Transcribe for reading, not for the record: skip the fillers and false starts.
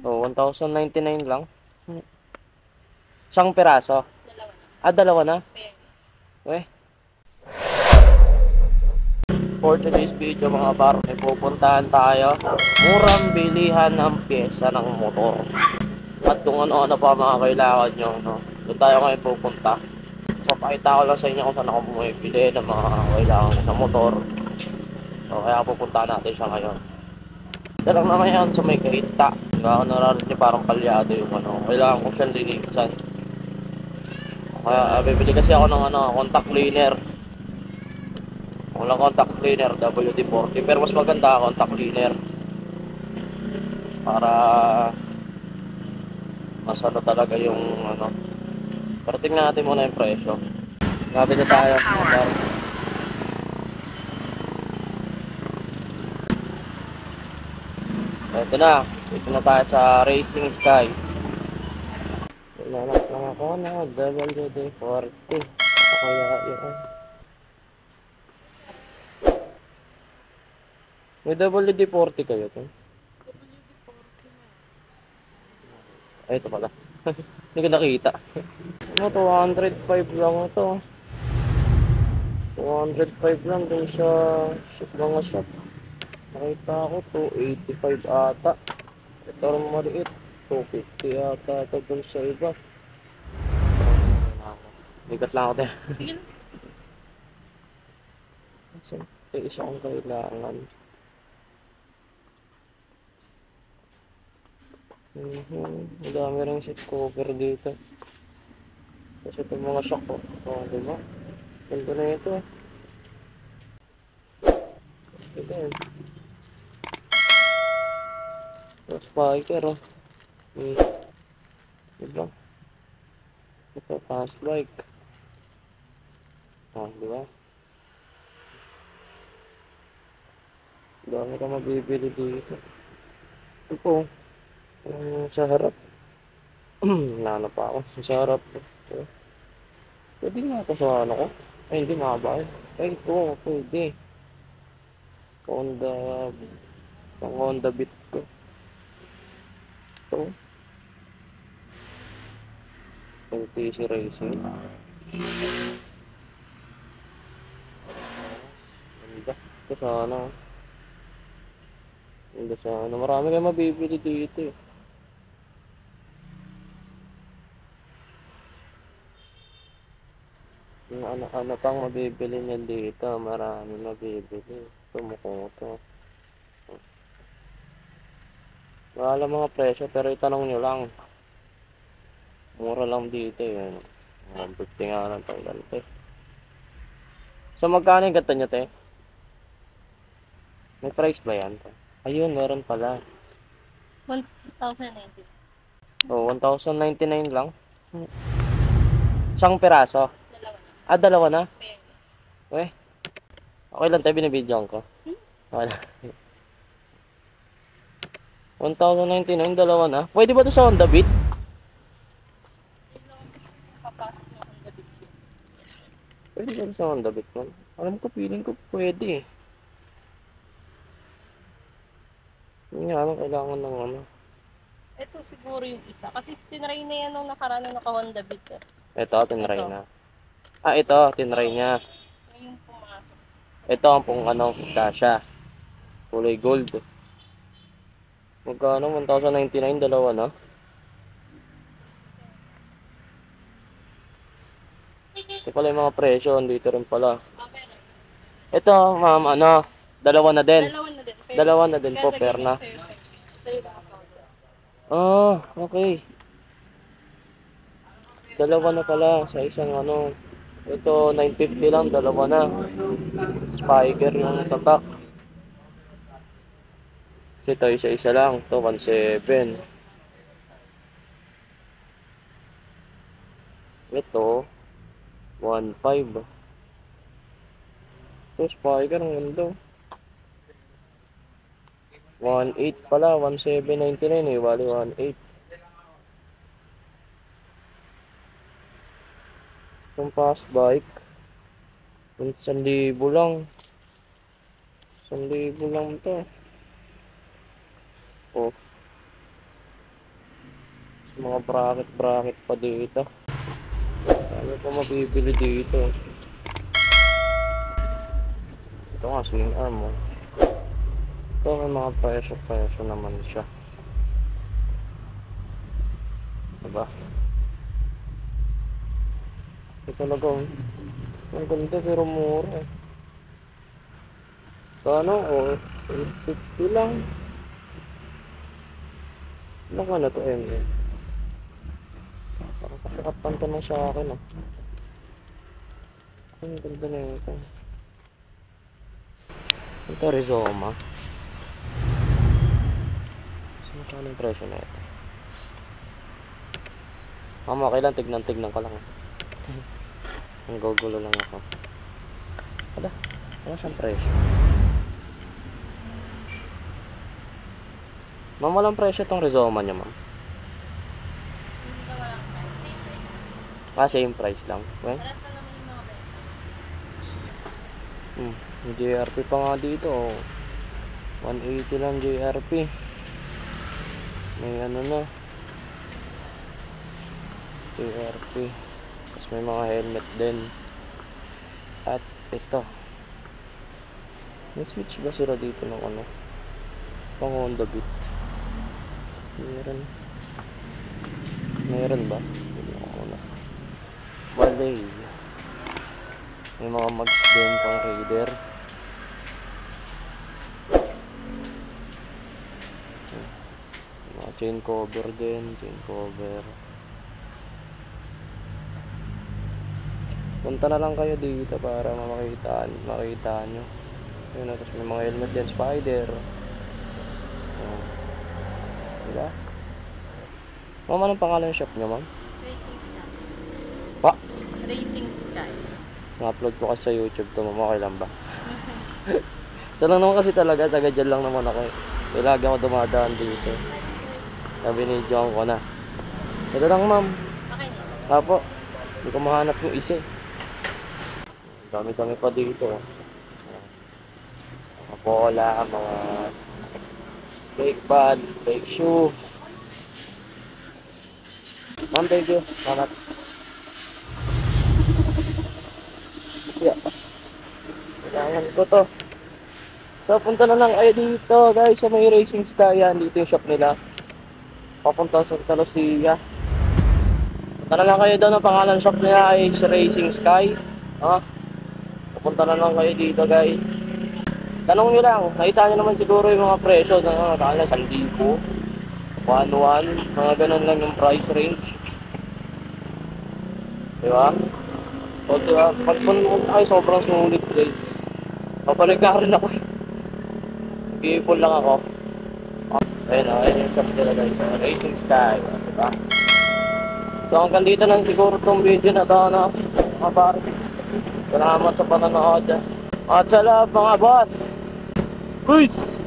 Oh, 1,099 lang. Isang piraso. Dalawa na. Eh, for today's video mga bar, may pupuntahan tayo. Murang bilihan ng pyesa ng motor. At kung ano-ano pa mga kailangan nyo, no? Doon tayo ngayon pupunta. Papakita ko lang sa inyo kung saan ako bumibili ng mga kailangan ko sa motor. So, kaya pupuntahan natin siya ngayon. Dalang na ngayon sa may kaita. Kaya ako nararin parang kalyado yung ano. Kailangan ko siyang linisan. Kaya bibili kasi ako ng ano, contact cleaner. Walang contact cleaner, WD-40. Pero mas maganda contact cleaner. Para mas ano talaga yung ano. Pero tingnan natin muna yung presyo. Nabili tayo. Ito na. Ito na tayo sa Racing Sky. Nanap lang ako na WD-40. Kaya yun. May WD-40 kayo to? Ay, ito pala. Hindi ko nakita. Ano, 205 lang ito. 205 lang dun sa mga shop. Nakita ko 285 ata. Ito rin maliit. 250 ata ito dun sa iba. Ligat lang ako tayo. May isa kong kailangan. Ang dami rin seat cover dito. Kasi itong mga shock ko. Oh, diba? Ganda na ito. Ito yun. Ito, spiker oh. Diba? Ito, fast bike. Oh, diba? Dami ka mabibili dito. Ito po. Sa harap. Nano pa ako. Sa harap. Ito. Pwede nga ito sa ano ko. Ay, hindi mahaba. Ay, ito. Pwede. Honda. Pang Honda Beat ko. Ito. LTC Racing. Ganda. Ito sana. Ganda sana. Marami kayo mabibili dito eh. Yung ano pang mabibili niya dito. Marami mabibili. Tumukong ito. Wala mga presyo pero itanong nyo lang. Mura lang dito yun. 150 nga lang itong ganito. So magkano yung ganito nyo te? May price ba yan? Ayun, meron pala. 1,090. Oh, 1,099 lang. Isang piraso. Dalawa na. Dalawa na. Pera. Eh, okay lang tayo binibidyoan ko. Wala. 1,099, dalawa na. Pwede ba ito sa Honda Beat? Yun lang ang papasok na Honda Beat yun. Pwede ba ito sa Honda Beat man? Alam ko, feeling ko pwede eh. Yun nga lang, kailangan ng ano. Ito siguro yung isa. Kasi tinry na yan nung nakaraan na naka-Honda Beat. Ito, tinry Ito. na. Ito, tinry niya. Yung pumasok. Ito ang pong ano, Dasha. Kulay gold. Magkano? 1,099, dalawa na. Ito pala yung mga presyo, dito rin pala. Meron. Ito, ma'am, ano, dalawa na din. Dalawa na din. Fair. Dalawa na din po, Ganda fair na. ganyan, fair. Ito yung nakasolo. Okay. Dalawa na pala sa isang ano. Ito, 950 lang, dalawa na. Spiker yung tatak. Kasi ito, isa-isa lang. Ito, 1,700. Ito, 1,500. Ito, spiker, ang ganda. 1,800 pala, 1,799 eh, bali 1,800. Itong fast bike, 1,000 lang. 1,000 lang to. Oh, Mga bracket pa dito. Ano pa mabibili dito? Ito nga, swing arm oh. Ito may mga presyo naman siya. Diba? Ito talaga oh. Ang ganda pero mura eh. Kano oh, 850 lang. Ano ka na to ML? Parang kasakatan to ng sa akin oh. Ang ganda na ito. Ito Rizoma. Saan ang presyo na ito? Mama, kailan tignan ka lang. Ang gugulo lang ako. Wala siyang presyo. Ma'am, walang presyo itong Rizoma niya, ma'am. Hindi ka walang price. Same price. Same price lang. Well, Paras na naman yung mga benta. may JRP pa nga dito. Oh. 180 lang JRP. May ano na. JRP. Tapos may mga helmet din. At ito. May switch ba sila dito ng ano? Pang Honda Beat. Meron ba? Hindi ako muna. Balay. May mga mags din pang Raider. Mga chain cover din. Punta na lang kayo dito para makita nyo. Yun, tapos may mga helmet din, Spider. Diba? Ma'am, anong pangalan ng shop nyo, ma'am? Racing Sky. Pa? Racing Sky. Na-upload ko kasi sa YouTube to, ma'am. Okay lang ba? Ito lang naman kasi talaga, taga dyan lang naman ako. Kaya lagi ako dumadaan dito. Binidyoan ko na. Ito lang, ma'am. Okay na. Apo, hindi ko mahanap yung isa eh. Dami-dami pa dito. Mga bola, mga fake pad, fake shoe. Ma'am, thank you. Salamat. Yeah. Kailangan ko to. So, punta na lang kayo dito, guys, sa may Racing Sky. Yan, dito yung shop nila. Papunta sa Santa Lucia. Punta na lang kayo doon. Ang pangalan shop nila ay Racing Sky. Pupunta na lang kayo dito, guys. Tanong nyo lang, nakita nyo naman siguro yung mga presyo na nakala 1,000, 1,1, mga ganun lang yung price range. Diba? So, diba? Pag punta kayo, sobrang sulit, guys. Papalik ka rin ako. Nag-iipon lang ako. Ayun yung shop nila, guys. Racing Sky, diba? So, hanggang dito lang siguro itong video na ito, mga pare. Salamat sa panonood. At sa lahat mga boss. Peace!